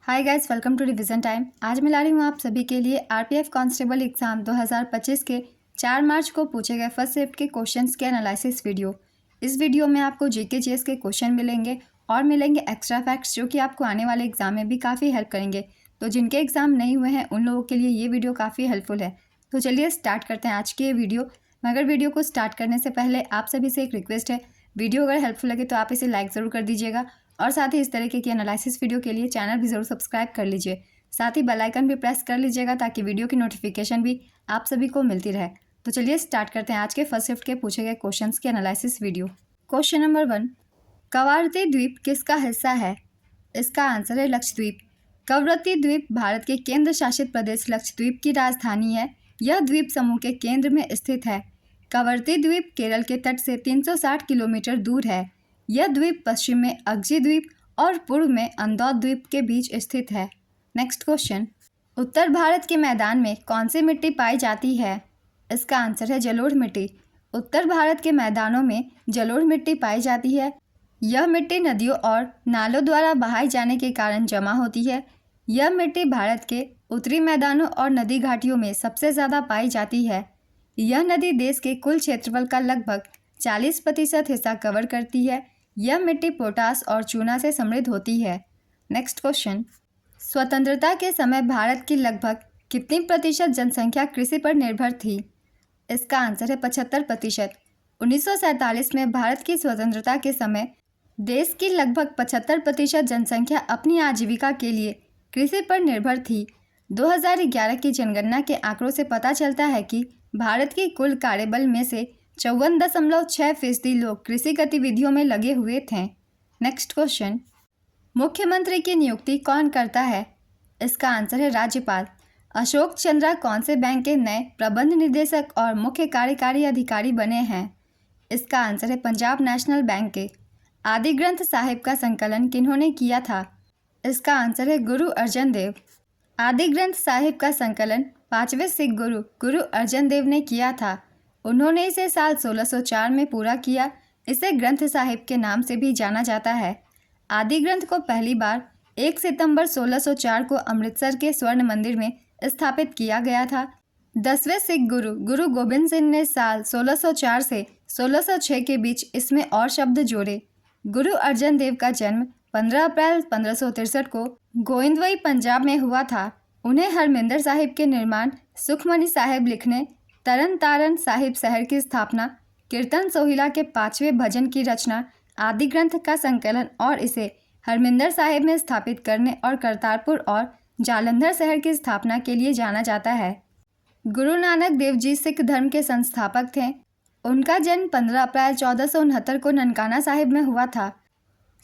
Hi guys, welcome to revision time. आज मैं ला रही हूँ आप सभी के लिए आरपीएफ कांस्टेबल एग्जाम 2025 के 4 मार्च को पूछे गए फर्स्ट शिफ्ट के क्वेश्चंस के एनालिसिस वीडियो। इस वीडियो में आपको जीके जीएस के क्वेश्चन मिलेंगे और मिलेंगे एक्स्ट्रा फैक्ट्स जो कि आपको आने वाले एग्जाम में भी काफ़ी हेल्प करेंगे। तो जिनके एग्जाम नहीं हुए हैं उन लोगों के लिए ये वीडियो काफ़ी हेल्पफुल है। तो चलिए स्टार्ट करते हैं आज की ये वीडियो। मगर वीडियो को स्टार्ट करने से पहले आप सभी से एक रिक्वेस्ट है, वीडियो अगर हेल्पफुल लगे तो आप इसे लाइक ज़रूर कर दीजिएगा और साथ ही इस तरीके की एनालिसिस वीडियो के लिए चैनल भी ज़रूर सब्सक्राइब कर लीजिए। साथ ही बेल आइकन भी प्रेस कर लीजिएगा ताकि वीडियो की नोटिफिकेशन भी आप सभी को मिलती रहे। तो चलिए स्टार्ट करते हैं आज के फर्स्ट शिफ्ट के पूछे गए क्वेश्चंस के analysis video. Question number 1, Kavaratti द्वीप किसका हिस्सा है? इसका आंसर है लक्षद्वीप। कवरत्ती द्वीप भारत के केंद्र शासित प्रदेश लक्षद्वीप की राजधानी है। यह द्वीप समूह के केंद्र में स्थित है। कवरत्ती द्वीप केरल के तट से 360 किलोमीटर दूर है। यह द्वीप पश्चिम में अगजी द्वीप और पूर्व में अंदौर द्वीप के बीच स्थित है। नेक्स्ट क्वेश्चन, उत्तर भारत के मैदान में कौन सी मिट्टी पाई जाती है? इसका आंसर है जलोढ़ मिट्टी। उत्तर भारत के मैदानों में जलोढ़ मिट्टी पाई जाती है। यह मिट्टी नदियों और नालों द्वारा बहाई जाने के कारण जमा होती है। यह मिट्टी भारत के उत्तरी मैदानों और नदी घाटियों में सबसे ज़्यादा पाई जाती है। यह नदी देश के कुल क्षेत्रफल का लगभग 40% हिस्सा कवर करती है। यह मिट्टी पोटास और चूना से समृद्ध होती है। नेक्स्ट क्वेश्चन, स्वतंत्रता के समय भारत की लगभग कितनी प्रतिशत जनसंख्या कृषि पर निर्भर थी? इसका आंसर है 75%। 1947 में भारत की स्वतंत्रता के समय देश की लगभग 75% जनसंख्या अपनी आजीविका के लिए कृषि पर निर्भर थी। 2011 की जनगणना के आंकड़ों से पता चलता है कि भारत की कुल कार्यबल में से 54.6% लोग कृषि गतिविधियों में लगे हुए थे। नेक्स्ट क्वेश्चन, मुख्यमंत्री की नियुक्ति कौन करता है? इसका आंसर है राज्यपाल। अशोक चंद्रा कौन से बैंक के नए प्रबंध निदेशक और मुख्य कार्यकारी अधिकारी बने हैं? इसका आंसर है पंजाब नेशनल बैंक के। आदि ग्रंथ साहिब का संकलन किन्होंने किया था? इसका आंसर है गुरु अर्जन देव। आदि ग्रंथ साहिब का संकलन 5वें सिख गुरु गुरु अर्जन देव ने किया था। उन्होंने इसे साल 1604 में पूरा किया। इसे ग्रंथ साहिब के नाम से भी जाना जाता है। आदि ग्रंथ को पहली बार 1 सितंबर 1604 को अमृतसर के स्वर्ण मंदिर में स्थापित किया गया था। 10वें सिख गुरु गुरु गोबिंद सिंह ने साल 1604 से 1606 के बीच इसमें और शब्द जोड़े। गुरु अर्जन देव का जन्म 15 अप्रैल 1563 को गोइंदवई पंजाब में हुआ था। उन्हें हरमिंदर साहिब के निर्माण, सुखमनी साहिब लिखने, तरन तारण साहिब शहर की स्थापना, कीर्तन सोहिला के 5वें भजन की रचना, आदि ग्रंथ का संकलन और इसे हरमिंदर साहिब में स्थापित करने और करतारपुर और जालंधर शहर की स्थापना के लिए जाना जाता है। गुरु नानक देव जी सिख धर्म के संस्थापक थे। उनका जन्म 15 अप्रैल 1469 को ननकाना साहिब में हुआ था।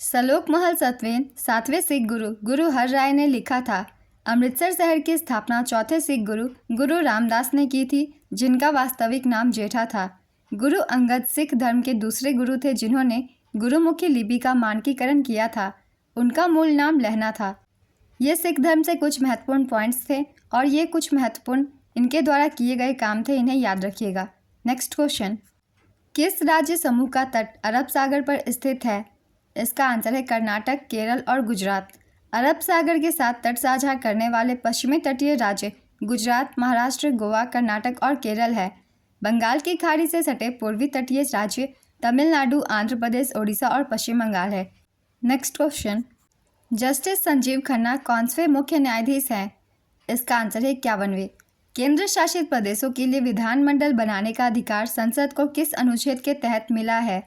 सलोक महल सतवें 7वें सिख गुरु गुरु हर राय ने लिखा था। अमृतसर शहर की स्थापना चौथे सिख गुरु गुरु रामदास ने की थी, जिनका वास्तविक नाम जेठा था। गुरु अंगद सिख धर्म के दूसरे गुरु थे जिन्होंने गुरुमुखी लिपि का मानकीकरण किया था। उनका मूल नाम लहना था। ये सिख धर्म से कुछ महत्वपूर्ण पॉइंट्स थे और ये कुछ महत्वपूर्ण इनके द्वारा किए गए काम थे, इन्हें याद रखिएगा। नेक्स्ट क्वेश्चन, किस राज्य समूह का तट अरब सागर पर स्थित है? इसका आंसर है कर्नाटक, केरल और गुजरात। अरब सागर के साथ तट साझा करने वाले पश्चिमी तटीय राज्य गुजरात, महाराष्ट्र, गोवा, कर्नाटक और केरल है। बंगाल की खाड़ी से सटे पूर्वी तटीय राज्य तमिलनाडु, आंध्र प्रदेश, ओडिशा और पश्चिम बंगाल है। Next question, justice Sanjeev Khanna कौनसे मुख्य न्यायाधीश हैं? इसका आंसर है 51वें। केंद्र शासित प्रदेशों के लिए विधानमंडल बनाने का अधिकार संसद को किस अनुच्छेद के तहत मिला है?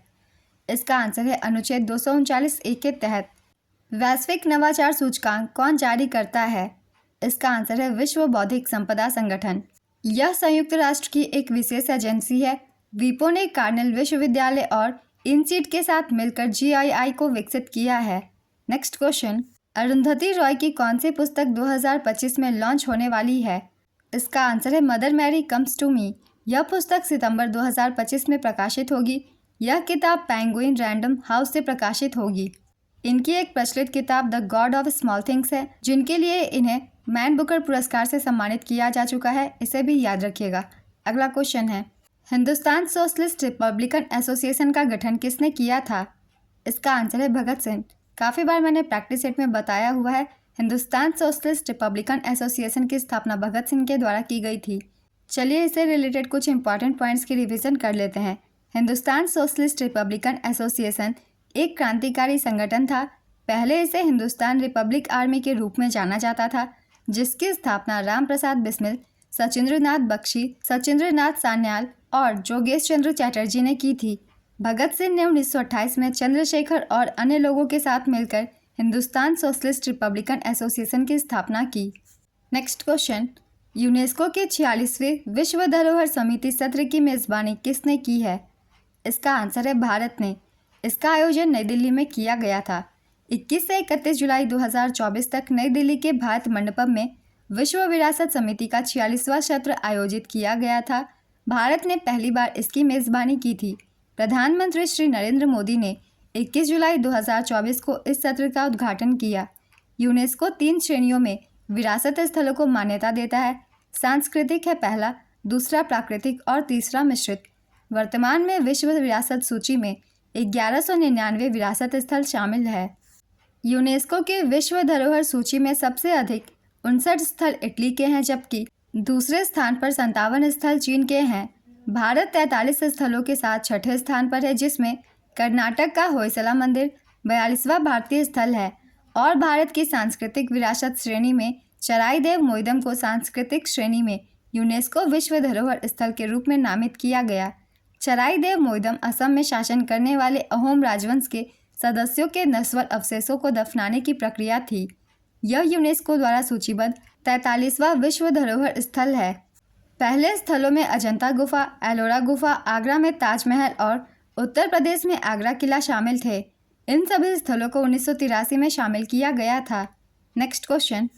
इसका आंसर है अनुच्छेद 239(1) के तहत। वैश्विक नवाचार सूचकांक कौन जारी करता है? इसका आंसर है विश्व बौद्धिक संपदा संगठन। यह संयुक्त राष्ट्र की एक विशेष एजेंसी है। वीपो ने कार्नेल विश्वविद्यालय और इनसीड के साथ मिलकर जीआईआई को विकसित किया है। नेक्स्ट क्वेश्चन, अरुंधति रॉय की कौन सी पुस्तक 2025 में लॉन्च होने वाली है? इसका आंसर है Mother Mary comes to me. यह पुस्तक सितंबर 2025 में प्रकाशित होगी। यह किताब पेंगुइन रैंडम हाउस से प्रकाशित होगी। इनकी एक प्रचलित किताब the God of small things है, जिनके लिए इन्हें मैन बुकर पुरस्कार से सम्मानित किया जा चुका है। इसे भी याद रखिएगा। अगला क्वेश्चन है, हिंदुस्तान सोशलिस्ट रिपब्लिकन एसोसिएशन का गठन किसने किया था? इसका आंसर है भगत सिंह। काफ़ी बार मैंने प्रैक्टिस सेट में बताया हुआ है, हिंदुस्तान सोशलिस्ट रिपब्लिकन एसोसिएशन की स्थापना भगत सिंह के द्वारा की गई थी। चलिए इससे रिलेटेड कुछ इंपॉर्टेंट पॉइंट्स की रिवीजन कर लेते हैं। हिंदुस्तान सोशलिस्ट रिपब्लिकन एसोसिएशन एक क्रांतिकारी संगठन था। पहले इसे हिंदुस्तान रिपब्लिक आर्मी के रूप में जाना जाता था, जिसकी स्थापना राम प्रसाद बिस्मिल, सचिंद्रनाथ बख्शी, सचिंद्रनाथ सान्याल और जोगेश चंद्र चैटर्जी ने की थी। भगत सिंह ने 1928 में चंद्रशेखर और अन्य लोगों के साथ मिलकर हिंदुस्तान सोशलिस्ट रिपब्लिकन एसोसिएशन की स्थापना की। नेक्स्ट क्वेश्चन, यूनेस्को के 46वें विश्व धरोहर समिति सत्र की मेज़बानी किसने की है? इसका आंसर है भारत ने। इसका आयोजन नई दिल्ली में किया गया था। 21 से 31 जुलाई 2024 तक नई दिल्ली के भारत मंडपम में विश्व विरासत समिति का 46वां सत्र आयोजित किया गया था। भारत ने पहली बार इसकी मेज़बानी की थी। प्रधानमंत्री श्री नरेंद्र मोदी ने 21 जुलाई 2024 को इस सत्र का उद्घाटन किया। यूनेस्को 3 श्रेणियों में विरासत स्थलों को मान्यता देता है। सांस्कृतिक है पहला, दूसरा प्राकृतिक और तीसरा मिश्रित। वर्तमान में विश्व विरासत सूची में 1199 विरासत स्थल शामिल है। यूनेस्को के विश्व धरोहर सूची में सबसे अधिक 59 स्थल इटली के हैं, जबकि दूसरे स्थान पर 57 स्थल चीन के हैं। भारत 43 स्थलों के साथ छठे स्थान पर है, जिसमें कर्नाटक का होयसला मंदिर 42वां भारतीय स्थल है और भारत की सांस्कृतिक विरासत श्रेणी में चराईदेव मोइदम को सांस्कृतिक श्रेणी में यूनेस्को विश्व धरोहर स्थल के रूप में नामित किया गया। चराईदेव मोइदम असम में शासन करने वाले अहोम राजवंश के सदस्यों के नस्वल अवशेषों को दफनाने की प्रक्रिया थी। यह यूनेस्को द्वारा सूचीबद्ध 43वां विश्व धरोहर स्थल है। पहले स्थलों में अजंता गुफा, एलोरा गुफा, आगरा में ताजमहल और उत्तर प्रदेश में आगरा किला शामिल थे। इन सभी स्थलों को 1983 में शामिल किया गया था। नेक्स्ट क्वेश्चन,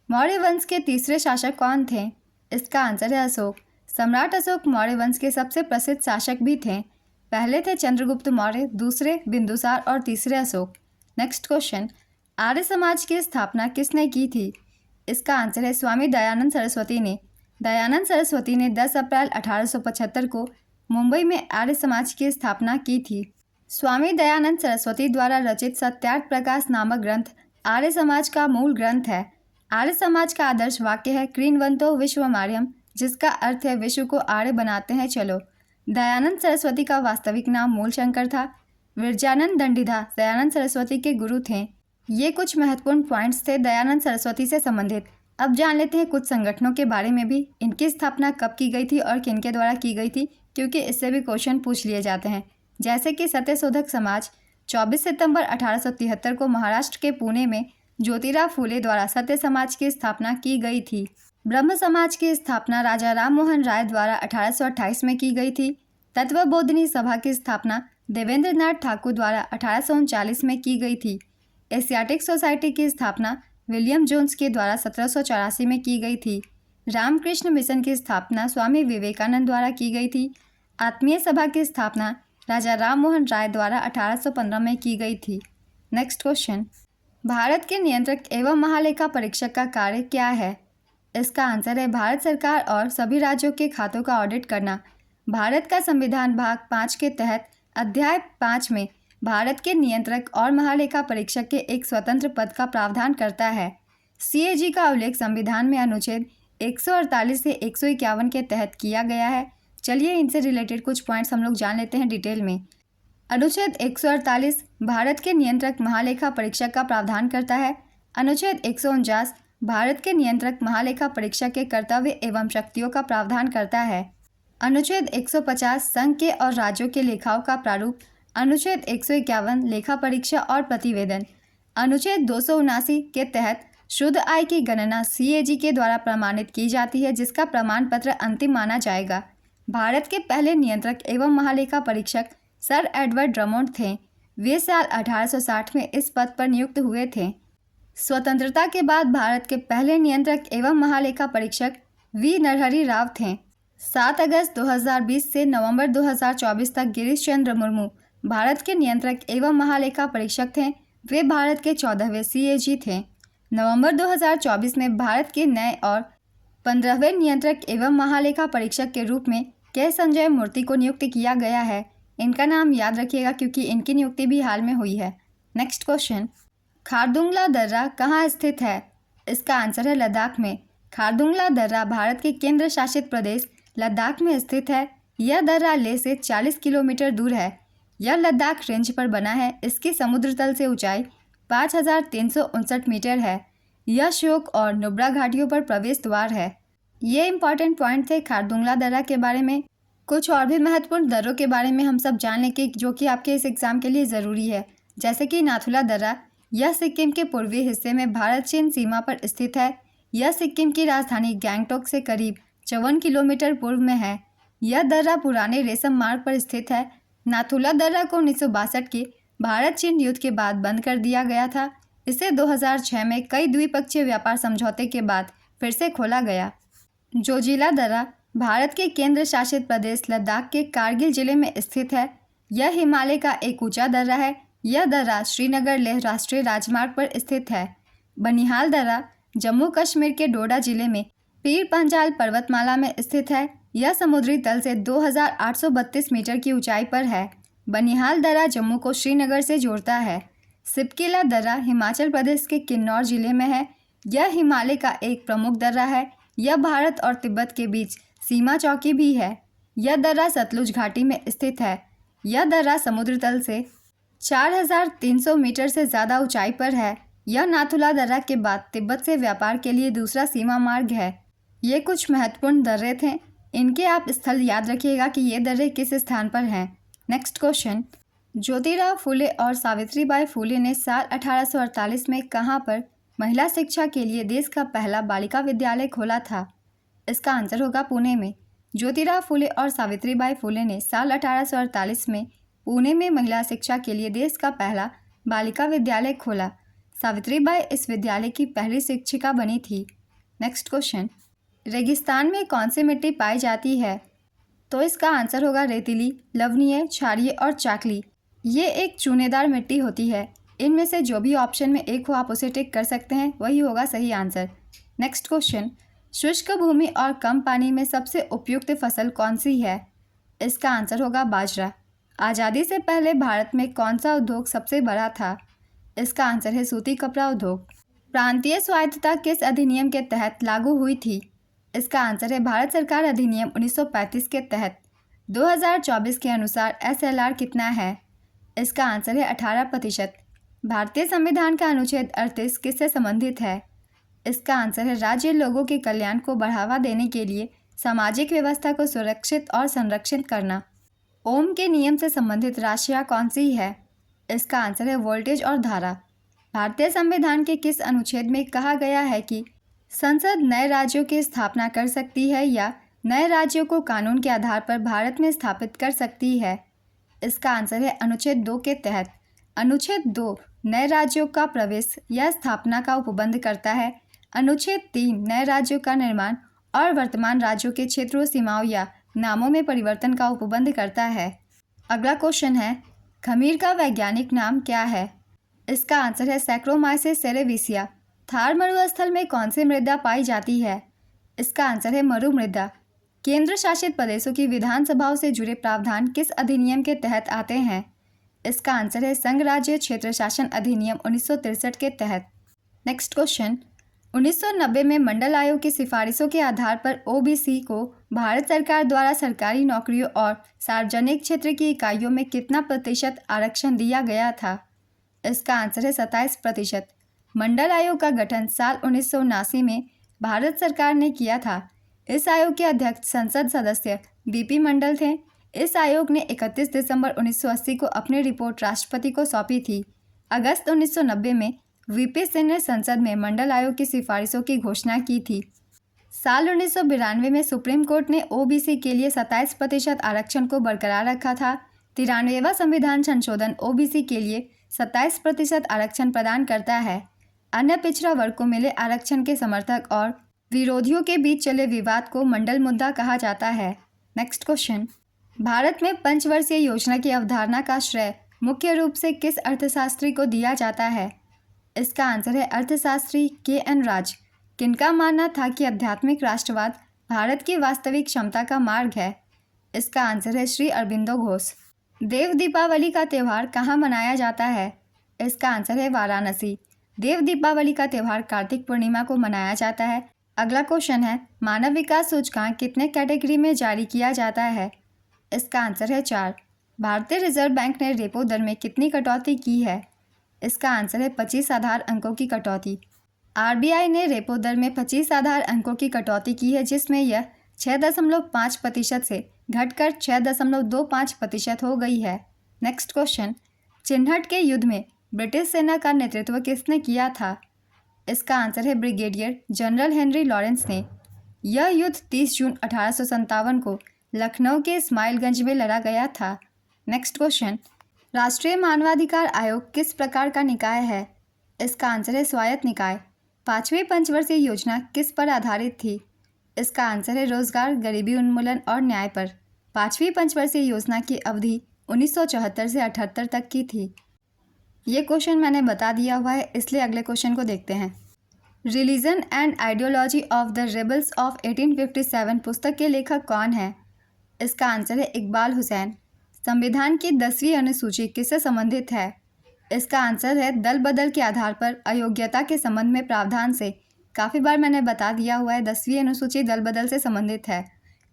मौर्य वंश के तीसरे शासक कौन थे? इसका आंसर है अशोक। सम्राट अशोक मौर्य वंश के सबसे प्रसिद्ध शासक भी थे। पहले थे चंद्रगुप्त मौर्य, दूसरे बिंदुसार और तीसरे अशोक। नेक्स्ट क्वेश्चन, आर्य समाज की स्थापना किसने की थी? इसका आंसर है स्वामी दयानंद सरस्वती ने। दयानंद सरस्वती ने 10 अप्रैल 1875 को मुंबई में आर्य समाज की स्थापना की थी। स्वामी दयानंद सरस्वती द्वारा रचित सत्यार्थ प्रकाश नामक ग्रंथ आर्य समाज का मूल ग्रंथ है। आर्य समाज का आदर्श वाक्य है क्रीणवंतो विश्वमार्यम, जिसका अर्थ है विश्व को आर्य बनाते हैं चलो। दयानंद सरस्वती का वास्तविक नाम मूलशंकर था। विरजानंद दंडीदास दयानंद सरस्वती के गुरु थे। ये कुछ महत्वपूर्ण पॉइंट्स थे दयानंद सरस्वती से संबंधित। अब जान लेते हैं कुछ संगठनों के बारे में भी, इनकी स्थापना कब की गई थी और किनके द्वारा की गई थी, क्योंकि इससे भी क्वेश्चन पूछ लिए जाते हैं। जैसे कि सत्यशोधक समाज 24 सितंबर 1873 को महाराष्ट्र के पुणे में ज्योतिराव फूले द्वारा सत्य समाज की स्थापना की गई थी। ब्रह्म समाज की स्थापना राजा राम मोहन राय द्वारा 1828 में की गई थी। तत्वबोधिनी सभा की स्थापना देवेंद्र नाथ ठाकुर द्वारा 1839 में की गई थी। एशियाटिक सोसाइटी की स्थापना विलियम जोन्स के द्वारा 1784 में की गई थी। रामकृष्ण मिशन की स्थापना स्वामी विवेकानंद द्वारा की गई थी। आत्मीय सभा की स्थापना राजा राम मोहन राय द्वारा 1815 में की गई थी। नेक्स्ट क्वेश्चन, भारत के नियंत्रक एवं महालेखा परीक्षक का कार्य क्या है? इसका आंसर है भारत सरकार और सभी राज्यों के खातों का ऑडिट करना। भारत का संविधान भाग 5 के तहत अध्याय 5 में भारत के नियंत्रक और महालेखा परीक्षक के एक स्वतंत्र पद का प्रावधान करता है। CAG का उल्लेख संविधान में अनुच्छेद 148 से 151 के तहत किया गया है। चलिए इनसे रिलेटेड कुछ पॉइंट्स हम लोग जान लेते हैं डिटेल में। अनुच्छेद 148 भारत के नियंत्रक महालेखा परीक्षक का प्रावधान करता है। अनुच्छेद 149 भारत के नियंत्रक महालेखा परीक्षक के कर्तव्य एवं शक्तियों का प्रावधान करता है। अनुच्छेद 150 संघ के और राज्यों के लेखाओं का प्रारूप। अनुच्छेद 151 लेखा परीक्षा और प्रतिवेदन। अनुच्छेद 279 के तहत शुद्ध आय की गणना CAG के द्वारा प्रमाणित की जाती है, जिसका प्रमाण पत्र अंतिम माना जाएगा। भारत के पहले नियंत्रक एवं महालेखा परीक्षक सर एडवर्ड ड्रमोंड थे। वे साल 1860 में इस पद पर नियुक्त हुए थे। स्वतंत्रता के बाद भारत के पहले नियंत्रक एवं महालेखा परीक्षक V नरहरि राव थे। 7 अगस्त 2020 से नवंबर 2024 तक गिरीश चंद्र मुर्मू भारत के नियंत्रक एवं महालेखा परीक्षक थे। वे भारत के 14वें CAG थे। नवंबर 2024 में भारत के नए और 15वें नियंत्रक एवं महालेखा परीक्षक के रूप में के संजय मूर्ति को नियुक्त किया गया है। इनका नाम याद रखिएगा क्योंकि इनकी नियुक्ति भी हाल में हुई है। नेक्स्ट क्वेश्चन, खारदुंगला दर्रा कहाँ स्थित है? इसका आंसर है लद्दाख में। खारदुंगला दर्रा भारत के केंद्र शासित प्रदेश लद्दाख में स्थित है। यह दर्रा लेह से 40 किलोमीटर दूर है। यह लद्दाख रेंज पर बना है। इसकी समुद्र तल से ऊंचाई 5359 मीटर है। यह श्योक और नुब्रा घाटियों पर प्रवेश द्वार है। ये इंपॉर्टेंट पॉइंट थे खारदुंगला दर्रा के बारे में। कुछ और भी महत्वपूर्ण दर्रों के बारे में हम सब जान लें कि जो कि आपके इस एग्ज़ाम के लिए ज़रूरी है, जैसे कि नाथुला दर्रा। यह सिक्किम के पूर्वी हिस्से में भारत चीन सीमा पर स्थित है। यह सिक्किम की राजधानी गैंगटोक से करीब 54 किलोमीटर पूर्व में है। यह दर्रा पुराने रेशम मार्ग पर स्थित है। नाथुला दर्रा को 1962 के भारत चीन युद्ध के बाद बंद कर दिया गया था। इसे 2006 में कई द्विपक्षीय व्यापार समझौते के बाद फिर से खोला गया। जोजिला दर्रा भारत के केंद्र शासित प्रदेश लद्दाख के कारगिल जिले में स्थित है। यह हिमालय का एक ऊंचा दर्रा है। यह दर्रा श्रीनगर लेह राष्ट्रीय राजमार्ग पर स्थित है। बनिहाल दर्रा जम्मू कश्मीर के डोडा जिले में पीर पंजाल पर्वतमाला में स्थित है। यह समुद्री तल से 2832 मीटर की ऊंचाई पर है। बनिहाल दर्रा जम्मू को श्रीनगर से जोड़ता है। सिपकिला दर्रा हिमाचल प्रदेश के किन्नौर जिले में है। यह हिमालय का एक प्रमुख दर्रा है। यह भारत और तिब्बत के बीच सीमा चौकी भी है। यह दर्रा सतलुज घाटी में स्थित है। यह दर्रा समुद्र तल से 4300 मीटर से ज़्यादा ऊंचाई पर है। यह नाथुला दर्रा के बाद तिब्बत से व्यापार के लिए दूसरा सीमा मार्ग है। ये कुछ महत्वपूर्ण दर्रे थे। इनके आप स्थल याद रखिएगा कि ये दर्रे किस स्थान पर हैं। नेक्स्ट क्वेश्चन, ज्योतिराव फुले और सावित्रीबाई फुले ने साल 1848 में कहाँ पर महिला शिक्षा के लिए देश का पहला बालिका विद्यालय खोला था? इसका आंसर होगा पुणे में। ज्योतिराव फुले और सावित्रीबाई फुले ने साल 1848 में पुणे में महिला शिक्षा के लिए देश का पहला बालिका विद्यालय खोला। सावित्रीबाई इस विद्यालय की पहली शिक्षिका बनी थी। नेक्स्ट क्वेश्चन, रेगिस्तान में कौन सी मिट्टी पाई जाती है? तो इसका आंसर होगा रेतीली, लवणीय, क्षारीय और चाकली। ये एक चूनेदार मिट्टी होती है। इनमें से जो भी ऑप्शन में एक हो आप उसे टिक कर सकते हैं, वही होगा सही आंसर। नेक्स्ट क्वेश्चन, शुष्क भूमि और कम पानी में सबसे उपयुक्त फसल कौन सी है? इसका आंसर होगा बाजरा। आज़ादी से पहले भारत में कौन सा उद्योग सबसे बड़ा था? इसका आंसर है सूती कपड़ा उद्योग। प्रांतीय स्वायत्तता किस अधिनियम के तहत लागू हुई थी? इसका आंसर है भारत सरकार अधिनियम 1935 के तहत। 2024 के अनुसार SLR कितना है? इसका आंसर है 18%। भारतीय संविधान का अनुच्छेद 38 किससे संबंधित है? इसका आंसर है राज्य लोगों के कल्याण को बढ़ावा देने के लिए सामाजिक व्यवस्था को सुरक्षित और संरक्षित करना। ओम के नियम से संबंधित राशियाँ कौन सी है? इसका आंसर है वोल्टेज और धारा। भारतीय संविधान के किस अनुच्छेद में कहा गया है कि संसद नए राज्यों की स्थापना कर सकती है या नए राज्यों को कानून के आधार पर भारत में स्थापित कर सकती है? इसका आंसर है अनुच्छेद 2 के तहत। अनुच्छेद 2 नए राज्यों का प्रवेश या स्थापना का उपबंध करता है। अनुच्छेद 3 नए राज्यों का निर्माण और वर्तमान राज्यों के क्षेत्रों, सीमाओं या नामों में परिवर्तन का उपबंध करता है। अगला क्वेश्चन है, खमीर का वैज्ञानिक नाम क्या है? इसका आंसर है सैक्रोमाइसिस सेरेविसिया। थार मरुस्थल में कौन सी मृदा पाई जाती है? इसका आंसर है मरु मृदा। केंद्र शासित प्रदेशों की विधानसभाओं से जुड़े प्रावधान किस अधिनियम के तहत आते हैं? इसका आंसर है संघ राज्य क्षेत्र शासन अधिनियम 1963 के तहत। नेक्स्ट क्वेश्चन, 1990 में मंडल आयोग की सिफारिशों के आधार पर OBC को भारत सरकार द्वारा सरकारी नौकरियों और सार्वजनिक क्षेत्र की इकाइयों में कितना प्रतिशत आरक्षण दिया गया था? इसका आंसर है 27%। मंडल आयोग का गठन साल 1979 में भारत सरकार ने किया था। इस आयोग के अध्यक्ष संसद सदस्य BP मंडल थे। इस आयोग ने 31 दिसंबर 1980 को अपनी रिपोर्ट राष्ट्रपति को सौंपी थी। अगस्त 1990 में VP सिंह ने संसद में मंडल आयोग की सिफारिशों की घोषणा की थी। साल 1992 में सुप्रीम कोर्ट ने OBC के लिए 27% आरक्षण को बरकरार रखा था। 93वां संविधान संशोधन OBC के लिए 27% आरक्षण प्रदान करता है। अन्य पिछड़ा वर्ग को मिले आरक्षण के समर्थक और विरोधियों के बीच चले विवाद को मंडल मुद्दा कहा जाता है। नेक्स्ट क्वेश्चन, भारत में पंचवर्षीय योजना की अवधारणा का श्रेय मुख्य रूप से किस अर्थशास्त्री को दिया जाता है? इसका आंसर है अर्थशास्त्री KN राज। किनका मानना था कि आध्यात्मिक राष्ट्रवाद भारत की वास्तविक क्षमता का मार्ग है? इसका आंसर है श्री अरबिंदो घोष। देव दीपावली का त्यौहार कहाँ मनाया जाता है? इसका आंसर है वाराणसी। देव दीपावली का त्यौहार कार्तिक पूर्णिमा को मनाया जाता है। अगला क्वेश्चन है, मानव विकास सूचकांक कितने कैटेगरी में जारी किया जाता है? इसका आंसर है 4। भारतीय रिजर्व बैंक ने रेपो दर में कितनी कटौती की है? इसका आंसर है 25 आधार अंकों की कटौती। आरबीआई ने रेपो दर में 25 आधार अंकों की कटौती की है, जिसमें यह 6.5% से घटकर 6.25% हो गई है। नेक्स्ट क्वेश्चन, चिन्हट के युद्ध में ब्रिटिश सेना का नेतृत्व किसने किया था? इसका आंसर है ब्रिगेडियर जनरल हेनरी लॉरेंस ने। यह युद्ध 30 जून 1857 को लखनऊ के इस्माइलगंज में लड़ा गया था। नेक्स्ट क्वेश्चन, राष्ट्रीय मानवाधिकार आयोग किस प्रकार का निकाय है? इसका आंसर है स्वायत्त निकाय। 5वीं पंचवर्षीय योजना किस पर आधारित थी? इसका आंसर है रोजगार, गरीबी उन्मूलन और न्याय पर। 5वीं पंचवर्षीय योजना की अवधि 1974 से 78 तक की थी। ये क्वेश्चन मैंने बता दिया हुआ है, इसलिए अगले क्वेश्चन को देखते हैं। Religion and ideology of the rebels of 1857 पुस्तक के लेखक कौन है? इसका आंसर है इकबाल हुसैन। संविधान की 10वीं अनुसूची किससे संबंधित है? इसका आंसर है दल बदल के आधार पर अयोग्यता के संबंध में प्रावधान से। काफ़ी बार मैंने बता दिया हुआ है, 10वीं अनुसूची दल बदल से संबंधित है।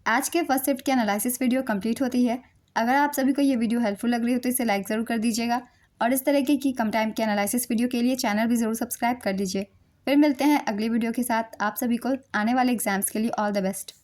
आज के फर्स्ट शिफ्ट की एनालिसिस वीडियो कंप्लीट होती है। अगर आप सभी को ये वीडियो हेल्पफुल लग रही हो तो इसे लाइक ज़रूर कर दीजिएगा और इस तरीके की कम टाइम की एनालिसिस वीडियो के लिए चैनल भी ज़रूर सब्सक्राइब कर लीजिए। फिर मिलते हैं अगली वीडियो के साथ। आप सभी को आने वाले एग्जाम्स के लिए ऑल द बेस्ट।